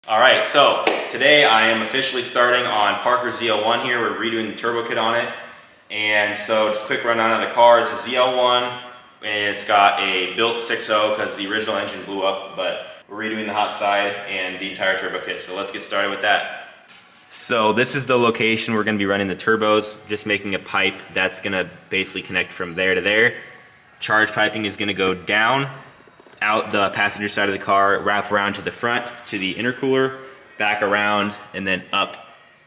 All right, so today I am officially starting on Parker ZL1 here. We're redoing the turbo kit on it. And so just a quick rundown of the car. It's a ZL1. And it's got a built 6.0 because the original engine blew up, but we're redoing the hot side and the entire turbo kit. So let's get started with that. So this is the location we're going to be running the turbos, just making a pipe that's going to basically connect from there to there. Charge piping is going to go down, out the passenger side of the car, wrap around to the front to the intercooler, back around, and then up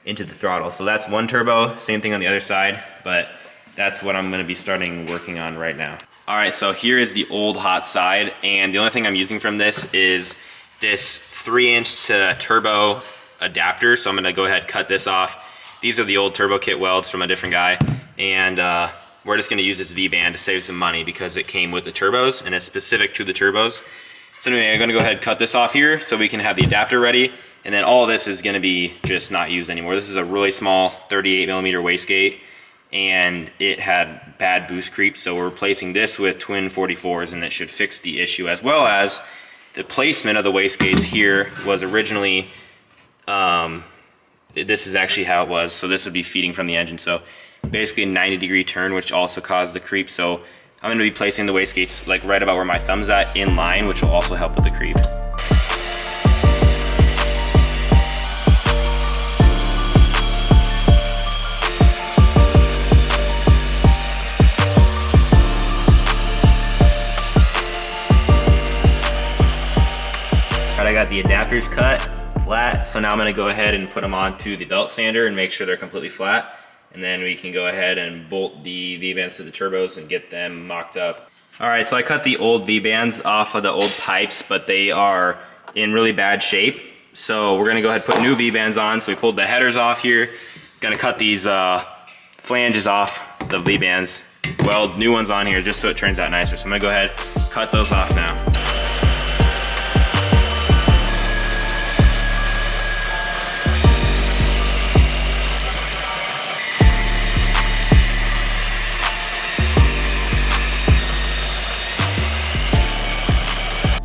into the throttle. So that's one turbo, same thing on the other side, but that's what I'm going to be starting working on right now. All right, so here is the old hot side, and the only thing I'm using from this is this 3-inch to turbo adapter. So I'm going to go ahead and cut this off. These are the old turbo kit welds from a different guy, and we're just going to use this V-band to save some money because it came with the turbos and it's specific to the turbos. So anyway, I'm going to go ahead and cut this off here so we can have the adapter ready, and then all of this is going to be just not used anymore. This is a really small 38mm wastegate, and it had bad boost creep, so we're replacing this with twin 44s, and that should fix the issue, as well as the placement of the wastegates here was originally, this is actually how it was, so this would be feeding from the engine. So basically a 90-degree turn, which also caused the creep. So I'm going to be placing the wastegates like right about where my thumb's at, in line, which will also help with the creep. Alright, I got the adapters cut flat, so now I'm going to go ahead and put them onto the belt sander and make sure they're completely flat. And then we can go ahead and bolt the V-bands to the turbos and get them mocked up. All right, so I cut the old V-bands off of the old pipes, but they are in really bad shape. So we're gonna go ahead and put new V-bands on. So we pulled the headers off here. Gonna cut these flanges off the V-bands, weld new ones on here just so it turns out nicer. So I'm gonna go ahead, cut those off now.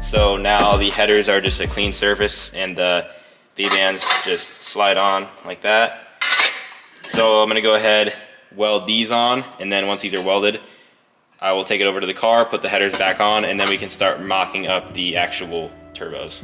So now the headers are just a clean surface and the V-bands just slide on like that. So I'm gonna go ahead, weld these on, and then once these are welded, I will take it over to the car, put the headers back on, and then we can start mocking up the actual turbos.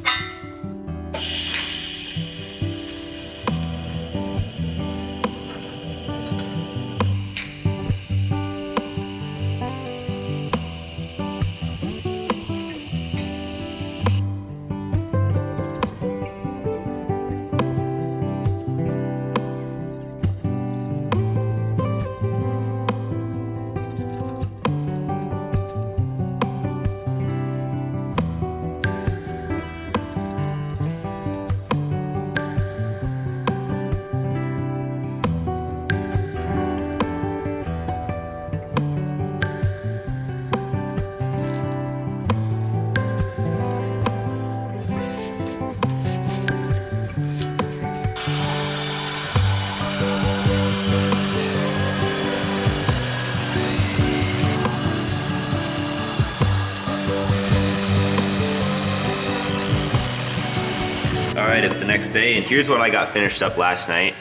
Alright, it's the next day, and here's what I got finished up last night.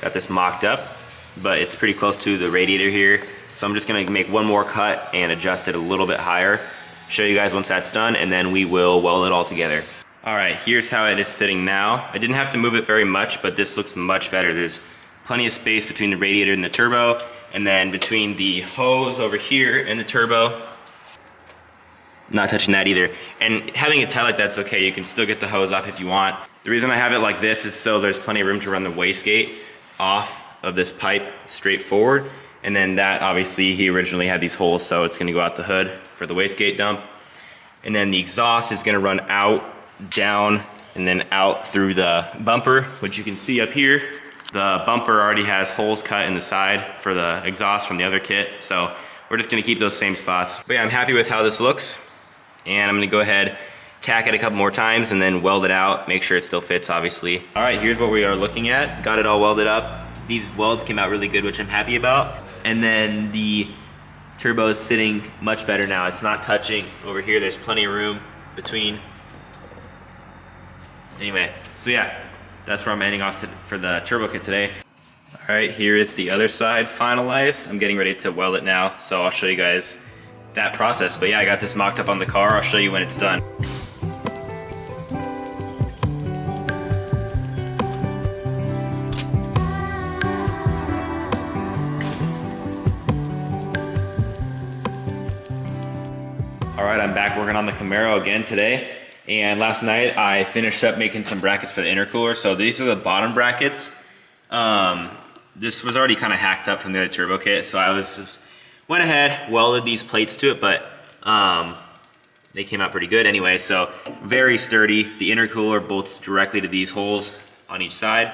Got this mocked up, but it's pretty close to the radiator here. So I'm just gonna make one more cut and adjust it a little bit higher. Show you guys once that's done, and then we will weld it all together. Alright, here's how it is sitting now. I didn't have to move it very much, but this looks much better. There's plenty of space between the radiator and the turbo, and then between the hose over here and the turbo. Not touching that either. And having it tight like that's okay. You can still get the hose off if you want. The reason I have it like this is so there's plenty of room to run the wastegate off of this pipe straight forward. And then that, obviously, he originally had these holes, so it's gonna go out the hood for the wastegate dump. And then the exhaust is gonna run out, down, and then out through the bumper, which you can see up here. The bumper already has holes cut in the side for the exhaust from the other kit. So we're just gonna keep those same spots. But yeah, I'm happy with how this looks. And I'm gonna go ahead, tack it a couple more times, and then weld it out, make sure it still fits, obviously. All right, here's what we are looking at. Got it all welded up. These welds came out really good, which I'm happy about. And then the turbo is sitting much better now. It's not touching over here. There's plenty of room between Anyway, so yeah, that's where I'm ending off for the turbo kit today. All right, here is the other side finalized. I'm getting ready to weld it now, so I'll show you guys that process. But yeah, I got this mocked up on the car. I'll show you when it's done. All right, I'm back working on the Camaro again today. And last night I finished up making some brackets for the intercooler. So these are the bottom brackets. This was already kind of hacked up from the other turbo kit. So I went ahead, welded these plates to it, but they came out pretty good anyway. So very sturdy. The intercooler bolts directly to these holes on each side.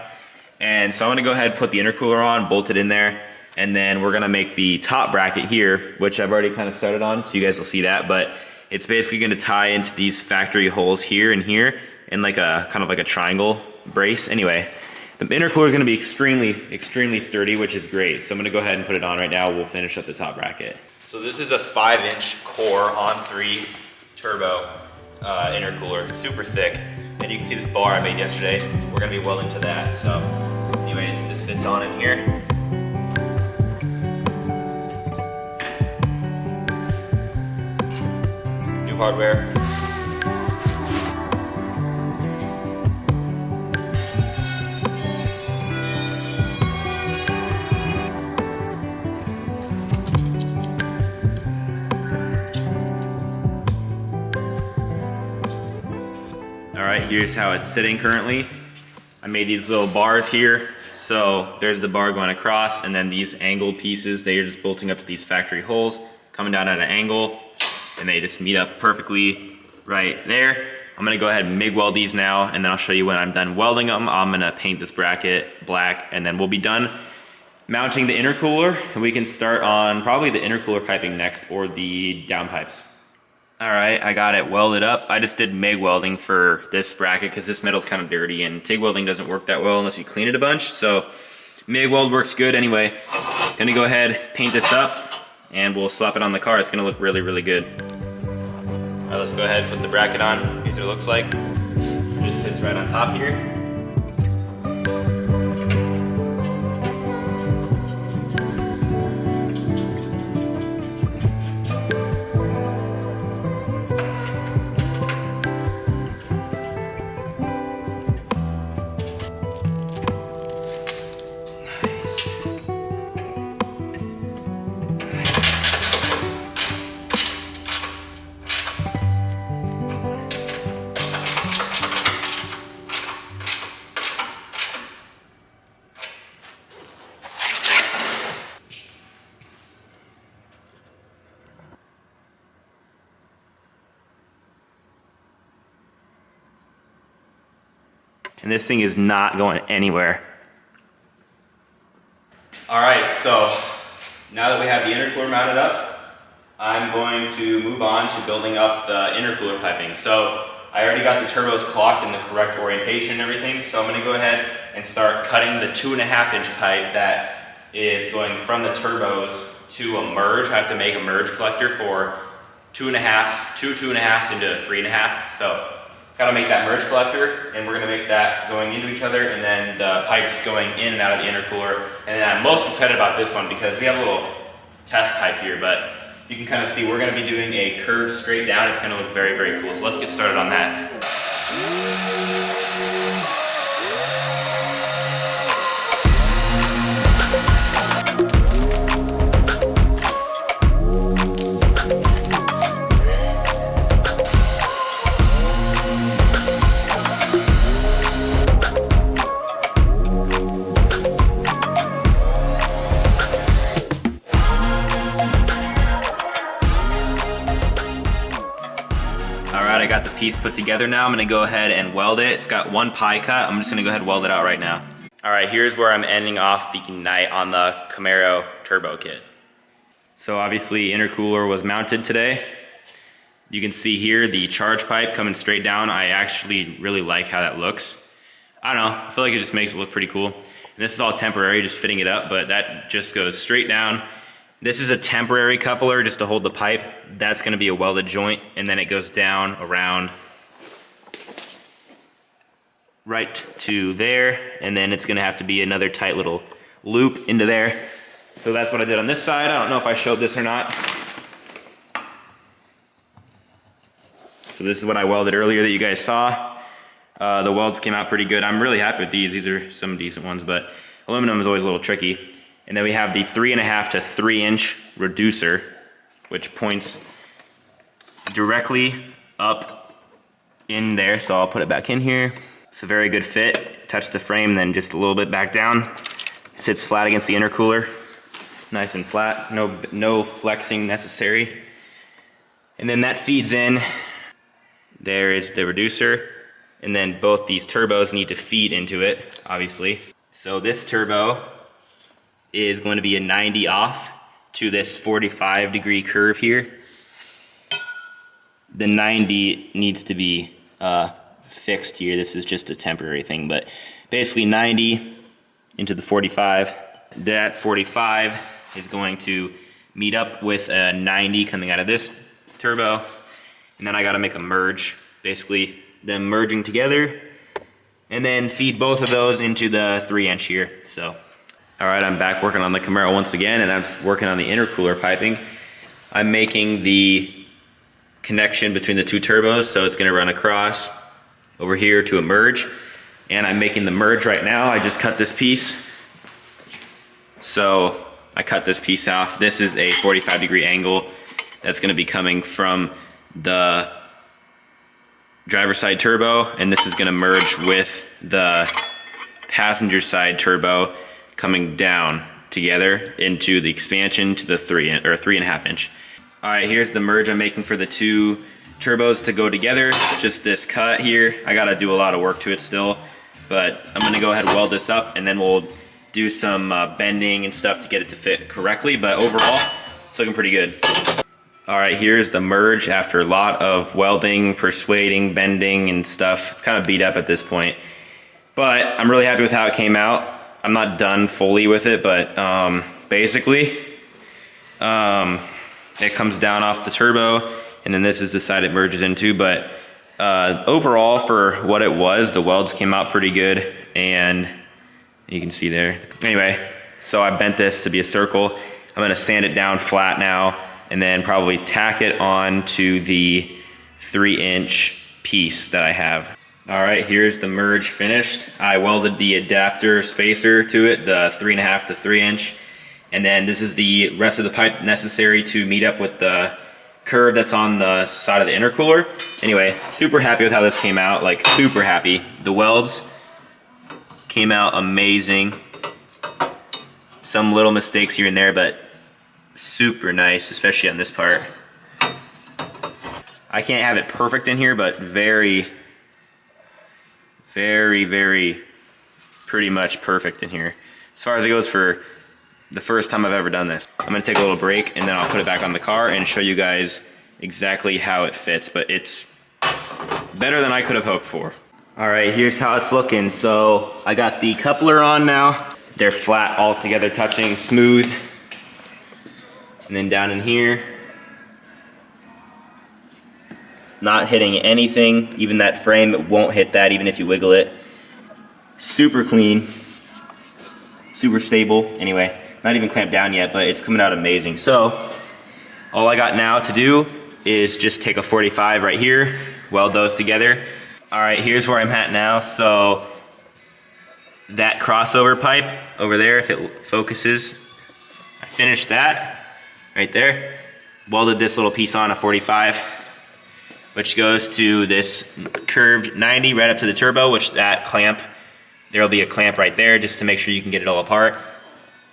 And so I'm gonna go ahead and put the intercooler on, bolt it in there. And then we're gonna make the top bracket here, which I've already kind of started on, so you guys will see that. But it's basically gonna tie into these factory holes here and here in like a kind of like a triangle brace. Anyway, the intercooler is gonna be extremely sturdy, which is great. So I'm gonna go ahead and put it on right now. We'll finish up the top bracket. So this is a 5-inch core on 3 turbo intercooler. It's super thick. And you can see this bar I made yesterday. We're gonna be welding to that. So anyway, this fits on in here. Hardware. All right, here's how it's sitting currently. I made these little bars here. So there's the bar going across, and then these angled pieces, they are just bolting up to these factory holes, coming down at an angle, and they just meet up perfectly right there. I'm gonna go ahead and MIG weld these now, and then I'll show you when I'm done welding them. I'm gonna paint this bracket black, and then we'll be done mounting the intercooler, and we can start on probably the intercooler piping next, or the downpipes. All right, I got it welded up. I just did MIG welding for this bracket because this metal's kind of dirty, and TIG welding doesn't work that well unless you clean it a bunch. So MIG weld works good anyway. Gonna go ahead, paint this up, and we'll slap it on the car. It's gonna look really good. All right, let's go ahead and put the bracket on. Here's what it looks like. It just sits right on top here. And this thing is not going anywhere. All right, so now that we have the intercooler mounted up, I'm going to move on to building up the intercooler piping. So I already got the turbos clocked in the correct orientation and everything, so I'm gonna go ahead and start cutting the 2.5-inch pipe that is going from the turbos to a merge. I have to make a merge collector for 2.5s into 3.5. So gotta make that merge collector, and we're gonna make that going into each other, and then the pipes going in and out of the intercooler. And then I'm most excited about this one because we have a little test pipe here, but you can kind of see we're gonna be doing a curve straight down. It's gonna look very cool. So let's get started on that. I got the piece put together now. I'm gonna go ahead and weld it. It's got one pie cut. I'm just gonna go ahead and weld it out right now. All right, here's where I'm ending off the night on the Camaro turbo kit. So obviously intercooler was mounted today. You can see here the charge pipe coming straight down. I actually really like how that looks. I don't know, I feel like it just makes it look pretty cool. And this is all temporary, just fitting it up, but that just goes straight down. This is a temporary coupler just to hold the pipe. That's gonna be a welded joint, and then it goes down around right to there, and then it's gonna have to be another tight little loop into there. So that's what I did on this side. I don't know if I showed this or not. So this is what I welded earlier that you guys saw. The welds came out pretty good. I'm really happy with these. These are some decent ones, but aluminum is always a little tricky. And then we have the 3.5 to 3 inch reducer, which points directly up in there. So I'll put it back in here. It's a very good fit. Touch the frame, then just a little bit back down. Sits flat against the intercooler. Nice and flat, no flexing necessary. And then that feeds in. There is the reducer. And then both these turbos need to feed into it, obviously. So this turbo is going to be a 90 off to this 45 degree curve here. The 90 needs to be fixed here. This is just a temporary thing, but basically 90 into the 45. That 45 is going to meet up with a 90 coming out of this turbo. And then I gotta make a merge, basically them merging together, and then feed both of those into the 3 inch here. So, all right, I'm back working on the Camaro once again, and I'm working on the intercooler piping. I'm making the connection between the two turbos, so it's gonna run across over here to a merge, and I'm making the merge right now. I just cut this piece. So I cut this piece off. This is a 45 degree angle that's gonna be coming from the driver's side turbo, and this is gonna merge with the passenger side turbo coming down together into the expansion to the 3.5 inch. All right, here's the merge I'm making for the two turbos to go together. Just this cut here. I gotta do a lot of work to it still, but I'm gonna go ahead and weld this up, and then we'll do some bending and stuff to get it to fit correctly, but overall, it's looking pretty good. All right, here's the merge after a lot of welding, persuading, bending, and stuff. It's kind of beat up at this point, but I'm really happy with how it came out. I'm not done fully with it, but basically, it comes down off the turbo, and then this is the side it merges into, but overall, for what it was, the welds came out pretty good, and you can see there. Anyway, so I bent this to be a circle. I'm gonna sand it down flat now, and then probably tack it on to the 3 inch piece that I have. All right, here's the merge finished. I welded the adapter spacer to it, the 3.5 to 3 inch. And then this is the rest of the pipe necessary to meet up with the curve that's on the side of the intercooler. Anyway, super happy with how this came out, like super happy. The welds came out amazing. Some little mistakes here and there, but super nice, especially on this part. I can't have it perfect in here, but very, very, very pretty much perfect in here. As far as it goes for the first time I've ever done this. I'm gonna take a little break, and then I'll put it back on the car and show you guys exactly how it fits, but it's better than I could have hoped for. All right, here's how it's looking. So I got the coupler on now. They're flat all together, touching, smooth. And then down in here, not hitting anything. Even that frame, it won't hit that even if you wiggle it. Super clean, super stable. Anyway, not even clamped down yet, but it's coming out amazing. So all I got now to do is just take a 45 right here, weld those together. All right, here's where I'm at now. So that crossover pipe over there, if it focuses, I finished that right there. Welded this little piece on a 45, which goes to this curved 90 right up to the turbo, which that clamp, there'll be a clamp right there just to make sure you can get it all apart.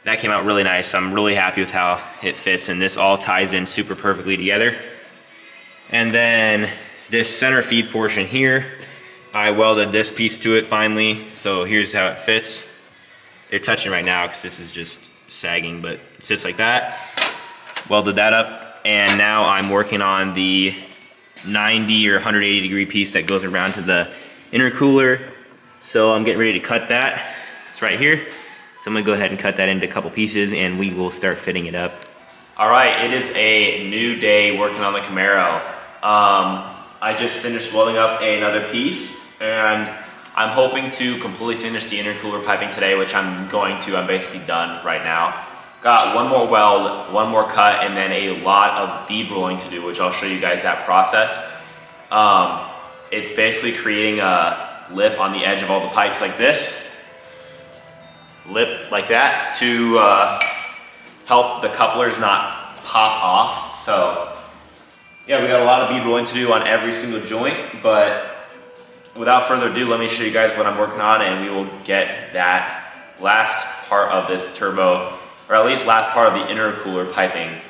That came out really nice. I'm really happy with how it fits, and this all ties in super perfectly together. And then this center feed portion here, I welded this piece to it finally, so here's how it fits. They're touching right now because this is just sagging, but it sits like that. Welded that up, and now I'm working on the 90 or 180 degree piece that goes around to the intercooler. So I'm getting ready to cut that. It's right here. So I'm gonna go ahead and cut that into a couple pieces, and we will start fitting it up. All right, it is a new day working on the Camaro. I just finished welding up another piece, and I'm hoping to completely finish the intercooler piping today, which I'm going to. I'm basically done right now. Got one more weld, one more cut, and then a lot of bead rolling to do, which I'll show you guys that process. It's basically creating a lip on the edge of all the pipes like this. Lip like that to help the couplers not pop off. So yeah, we got a lot of bead rolling to do on every single joint, but without further ado, let me show you guys what I'm working on, and we will get that last part of this turbo, or at least last part of the intercooler piping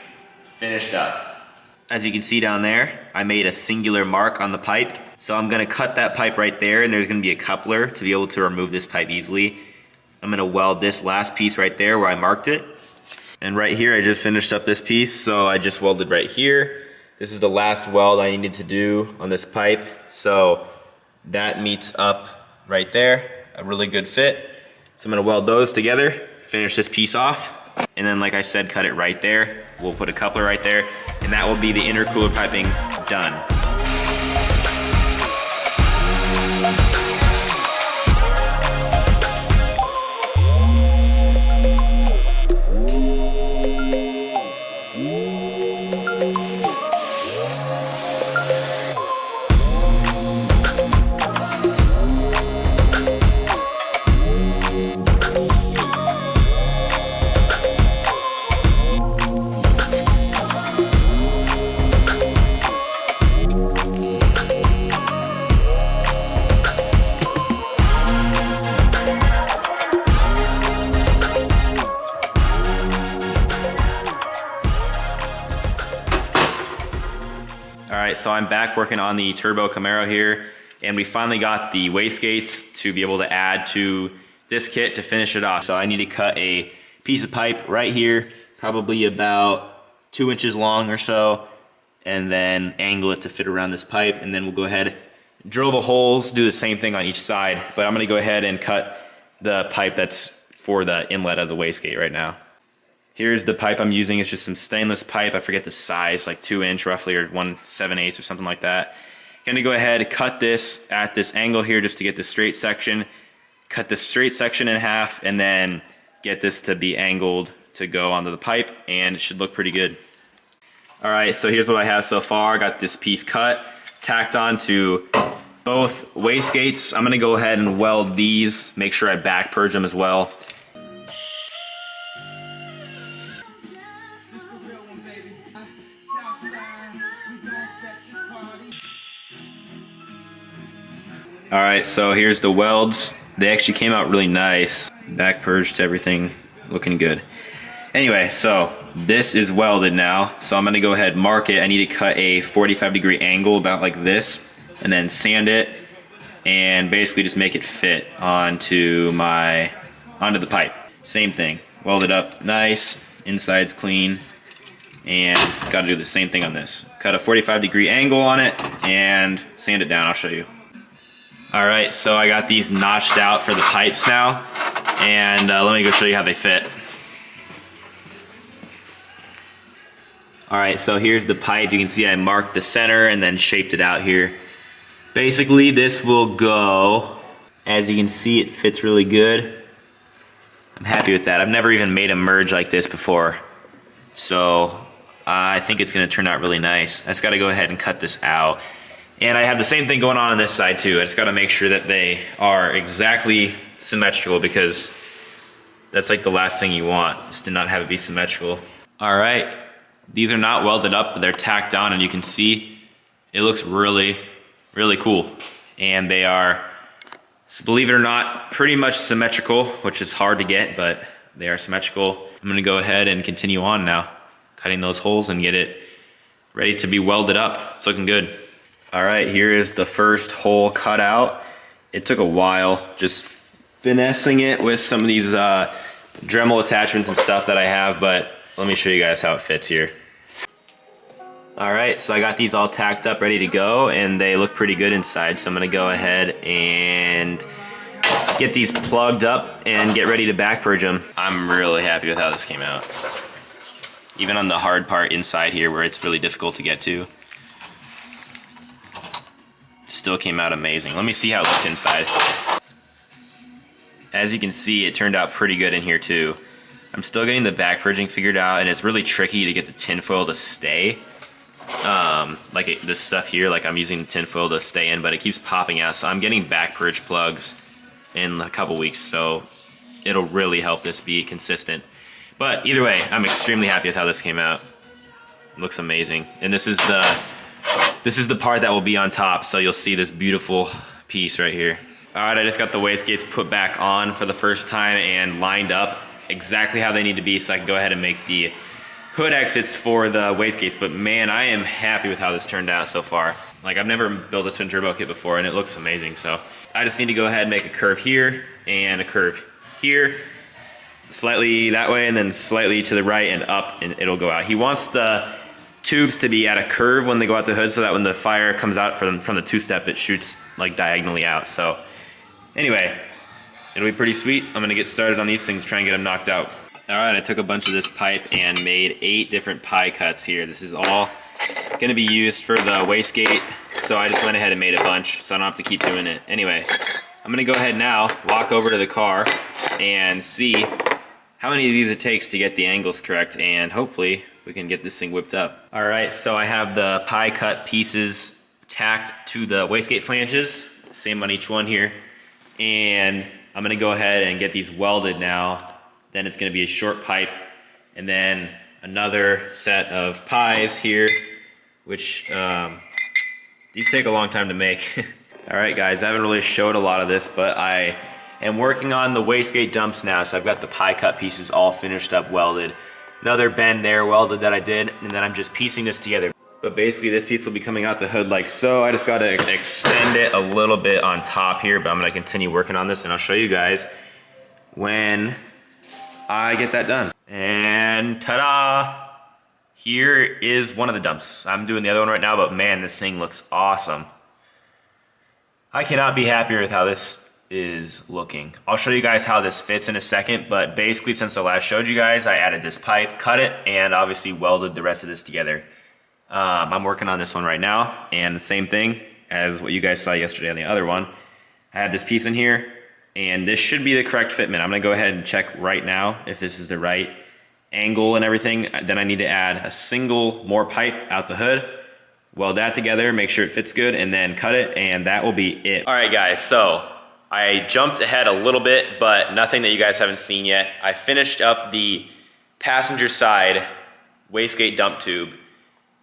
finished up. As you can see down there, I made a singular mark on the pipe. So I'm gonna cut that pipe right there, and there's gonna be a coupler to be able to remove this pipe easily. I'm gonna weld this last piece right there where I marked it. And right here, I just finished up this piece, so I just welded right here. This is the last weld I needed to do on this pipe. So that meets up right there, a really good fit. So I'm gonna weld those together, finish this piece off, and then like I said, cut it right there. We'll put a coupler right there, and that will be the intercooler piping done. Alright, so I'm back working on the turbo Camaro here, and we finally got the wastegates to be able to add to this kit to finish it off. So I need to cut a piece of pipe right here, probably about 2 inches long or so, and then angle it to fit around this pipe, and then we'll go ahead, drill the holes, do the same thing on each side, but I'm going to go ahead and cut the pipe that's for the inlet of the wastegate right now. Here's the pipe I'm using. It's just some stainless pipe. I forget the size, like 2 inch roughly, or 1/7/8 or something like that. Gonna go ahead, cut this at this angle here just to get the straight section. Cut the straight section in half, and then get this to be angled to go onto the pipe, and it should look pretty good. All right, so here's what I have so far. I got this piece cut, tacked onto both wastegates. I'm gonna go ahead and weld these, make sure I back purge them as well. Alright, so here's the welds. They actually came out really nice. Back purged everything, looking good. Anyway, so this is welded now. So I'm gonna go ahead and mark it. I need to cut a 45-degree angle about like this, and then sand it, and basically just make it fit onto the pipe. Same thing, weld it up nice, inside's clean, and gotta do the same thing on this. Cut a 45-degree angle on it and sand it down. I'll show you. Alright, so I got these notched out for the pipes now, and let me go show you how they fit. Alright, so here's the pipe. You can see I marked the center and then shaped it out here. Basically, this will go, as you can see, it fits really good. I'm happy with that. I've never even made a merge like this before, so I think it's going to turn out really nice. I just got to go ahead and cut this out. And I have the same thing going on this side too. I just got to make sure that they are exactly symmetrical, because that's like the last thing you want, is to not have it be symmetrical. All right, these are not welded up, but they're tacked on, and you can see it looks really, really cool. And they are, believe it or not, pretty much symmetrical, which is hard to get, but they are symmetrical. I'm gonna go ahead and continue on now, cutting those holes and get it ready to be welded up. It's looking good. All right, here is the first hole cut out. It took a while, just finessing it with some of these Dremel attachments and stuff that I have, but let me show you guys how it fits here. All right, so I got these all tacked up, ready to go, and they look pretty good inside. So I'm gonna go ahead and get these plugged up and get ready to back purge them. I'm really happy with how this came out. Even on the hard part inside here where it's really difficult to get to, still came out amazing. Let me see how it looks inside. as you can see, it turned out pretty good in here too. I'm still getting the back bridging figured out, and it's really tricky to get the tinfoil to stay. This stuff here, like I'm using the tinfoil to stay in, but it keeps popping out. So I'm getting back bridge plugs in a couple weeks, so it'll really help this be consistent. But either way, I'm extremely happy with how this came out. It looks amazing. And this is the part that will be on top, so you'll see this beautiful piece right here. All right, I just got the wastegates put back on for the first time and lined up exactly how they need to be, so I can go ahead and make the hood exits for the wastegates. But man, I am happy with how this turned out so far. Like, I've never built a twin turbo kit before, and it looks amazing. So I just need to go ahead and make a curve here and a curve here, slightly that way and then slightly to the right and up, and it'll go out. He wants the tubes to be at a curve when they go out the hood, so that when the fire comes out from the two-step, it shoots like diagonally out. So anyway, it'll be pretty sweet. I'm gonna get started on these things, try and get them knocked out. All right, I took a bunch of this pipe and made 8 different pie cuts here. This is all gonna be used for the wastegate, so I just went ahead and made a bunch so I don't have to keep doing it. Anyway, I'm gonna go ahead now, walk over to the car and see how many of these it takes to get the angles correct, and hopefully we can get this thing whipped up. All right, so I have the pie cut pieces tacked to the wastegate flanges, same on each one here, and I'm gonna go ahead and get these welded now. Then it's gonna be a short pipe, and then another set of pies here, which these take a long time to make. All right, guys, I haven't really showed a lot of this, but I am working on the wastegate dumps now, so I've got the pie cut pieces all finished up welded. Another bend there welded that I did, and then I'm just piecing this together. But basically this piece will be coming out the hood like so. I just gotta extend it a little bit on top here, but I'm gonna continue working on this, and I'll show you guys when I get that done. And ta-da! Here is one of the dumps. I'm doing the other one right now, but man, this thing looks awesome. I cannot be happier with how this is looking. I'll show you guys how this fits in a second, but basically since I last showed you guys, I added this pipe, cut it, and obviously welded the rest of this together. I'm working on this one right now, and the same thing as what you guys saw yesterday on the other one. I have this piece in here, and this should be the correct fitment. I'm gonna go ahead and check right now if this is the right angle and everything. Then I need to add a single more pipe out the hood, weld that together, make sure it fits good, and then cut it, and that will be it. All right, guys, so I jumped ahead a little bit, but nothing that you guys haven't seen yet. I finished up the passenger side wastegate dump tube,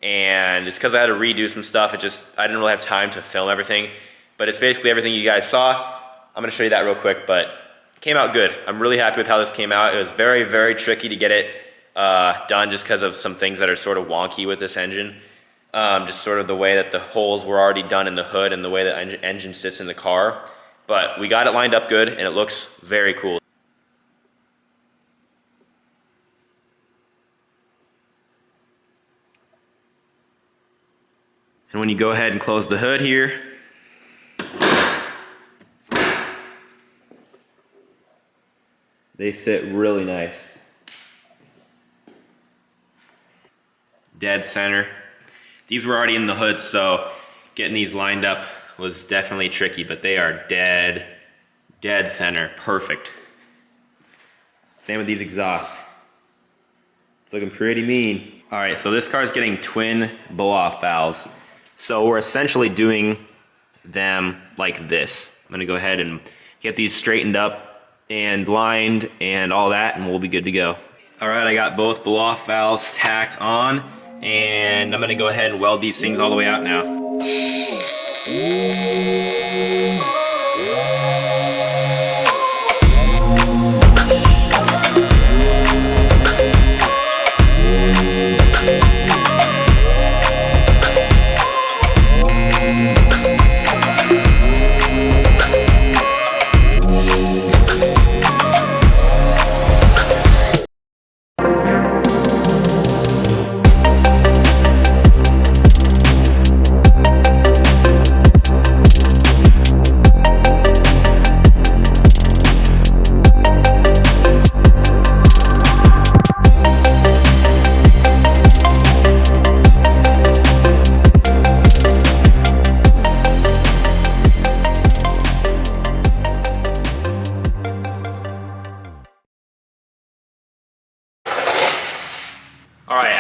and it's because I had to redo some stuff. I didn't really have time to film everything, but it's basically everything you guys saw. I'm gonna show you that real quick, but it came out good. I'm really happy with how this came out. It was very, very tricky to get it done just because of some things that are sort of wonky with this engine. Just sort of the way that the holes were already done in the hood and the way the engine sits in the car. But we got it lined up good, and it looks very cool. And when you go ahead and close the hood here, they sit really nice. Dead center. These were already in the hood, so getting these lined up was definitely tricky, but they are dead center, perfect. Same with these exhausts. It's looking pretty mean. All right, so this car is getting twin blow-off valves. So we're essentially doing them like this. I'm gonna go ahead and get these straightened up and lined and all that, and we'll be good to go. All right, I got both blow-off valves tacked on, and I'm gonna go ahead and weld these things all the way out now.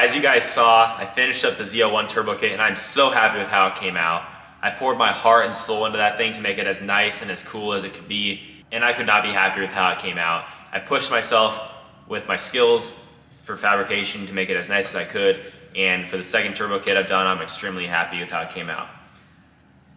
as you guys saw, I finished up the ZL1 turbo kit and I'm so happy with how it came out. I poured my heart and soul into that thing to make it as nice and as cool as it could be, and I could not be happier with how it came out. I pushed myself with my skills for fabrication to make it as nice as I could, and for the second turbo kit I've done, I'm extremely happy with how it came out.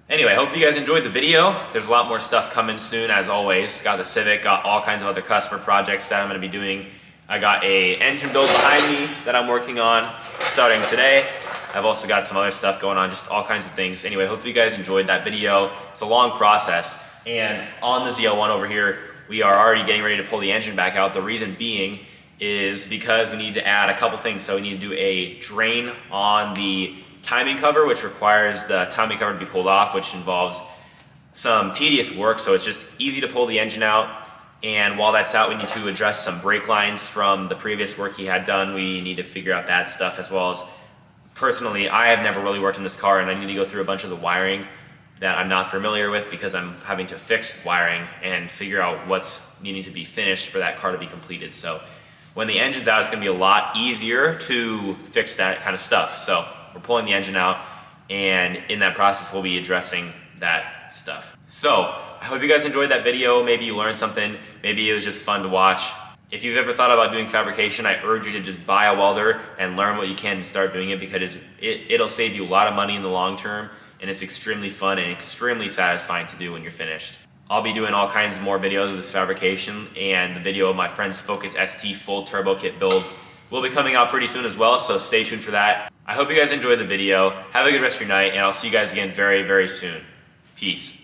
Anyway, hopefully you guys enjoyed the video. There's a lot more stuff coming soon, as always. Got the Civic, got all kinds of other customer projects that I'm going to be doing. I got a engine build behind me that I'm working on starting today. I've also got some other stuff going on, just all kinds of things. Anyway, hopefully you guys enjoyed that video. It's a long process, and on the ZL1 over here, we are already getting ready to pull the engine back out. The reason being is because we need to add a couple things. So we need to do a drain on the timing cover, which requires the timing cover to be pulled off, which involves some tedious work. So it's just easy to pull the engine out. And while that's out, we need to address some brake lines from the previous work he had done. We need to figure out that stuff, as well as, personally, I have never really worked in this car, and I need to go through a bunch of the wiring that I'm not familiar with, because I'm having to fix wiring and figure out what's needing to be finished for that car to be completed. So when the engine's out, it's going to be a lot easier to fix that kind of stuff. So we're pulling the engine out, and in that process we'll be addressing that stuff. So I hope you guys enjoyed that video. Maybe you learned something, maybe it was just fun to watch. If you've ever thought about doing fabrication, I urge you to just buy a welder and learn what you can and start doing it, because it'll save you a lot of money in the long term, and it's extremely fun and extremely satisfying to do when you're finished. I'll be doing all kinds more videos of this fabrication, and the video of my friend's Focus ST full turbo kit build will be coming out pretty soon as well, so stay tuned for that. I hope you guys enjoyed the video. Have a good rest of your night, and I'll see you guys again very, very soon. Peace.